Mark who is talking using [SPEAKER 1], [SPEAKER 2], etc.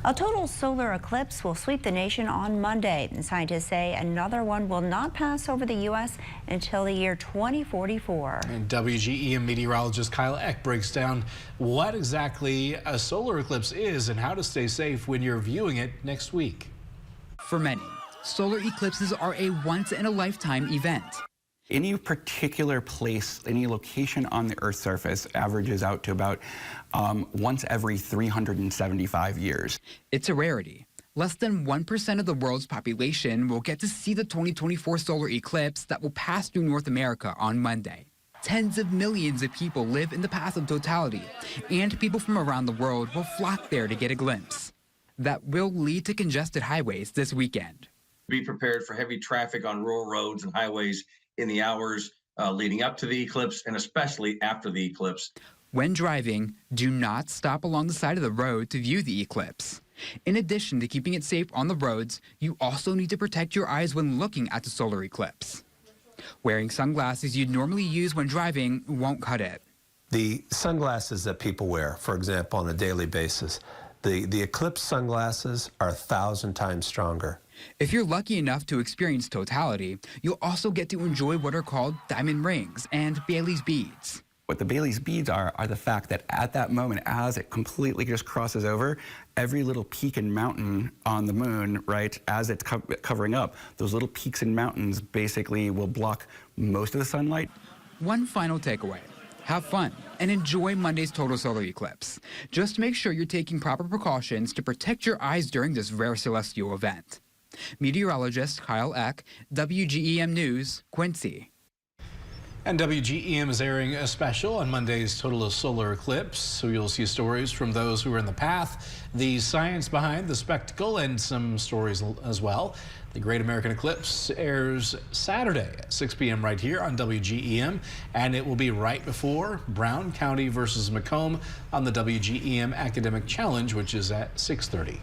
[SPEAKER 1] A total solar eclipse will sweep the nation on Monday. And scientists say another one will not pass over the U.S. until the year 2044.
[SPEAKER 2] And WGEM meteorologist Kyle Eck breaks down what exactly a solar eclipse is and how to stay safe when you're viewing it next week.
[SPEAKER 3] For many, solar eclipses are a once-in-a-lifetime event.
[SPEAKER 4] Any particular place, any location on the Earth's surface averages out to about once every 375 years.
[SPEAKER 3] It's a rarity. Less than 1% of the world's population will get to see the 2024 solar eclipse that will pass through North America on Monday. Tens of millions of people live in the path of totality, and people from around the world will flock there to get a glimpse. That will lead to congested highways this weekend.
[SPEAKER 5] Be prepared for heavy traffic on rural roads and highways in the hours leading up to the eclipse and especially after the eclipse.
[SPEAKER 3] When driving, do not stop along the side of the road to view the eclipse. In addition to keeping it safe on the roads, you also need to protect your eyes when looking at the solar eclipse. Wearing sunglasses you'd normally use when driving won't cut it.
[SPEAKER 6] The sunglasses that people wear, for example, on a daily basis, the Eclipse sunglasses are 1,000 times stronger.
[SPEAKER 3] If you're lucky enough to experience totality, you'll also get to enjoy what are called diamond rings and Bailey's beads.
[SPEAKER 4] What the Bailey's beads are the fact that at that moment, as it completely just crosses over, every little peak and mountain on the moon, right, as it's covering up, those little peaks and mountains basically will block most of the sunlight.
[SPEAKER 3] One final takeaway. Have fun and enjoy Monday's total solar eclipse. Just make sure you're taking proper precautions to protect your eyes during this rare celestial event. Meteorologist Kyle Eck, WGEM News, Quincy.
[SPEAKER 2] And WGEM is airing a special on Monday's total solar eclipse, so you'll see stories from those who are in the path, the science behind the spectacle, and some stories as well. The Great American Eclipse airs Saturday at 6 p.m. right here on WGEM, and it will be right before Brown County versus Macomb on the WGEM Academic Challenge, which is at 6:30.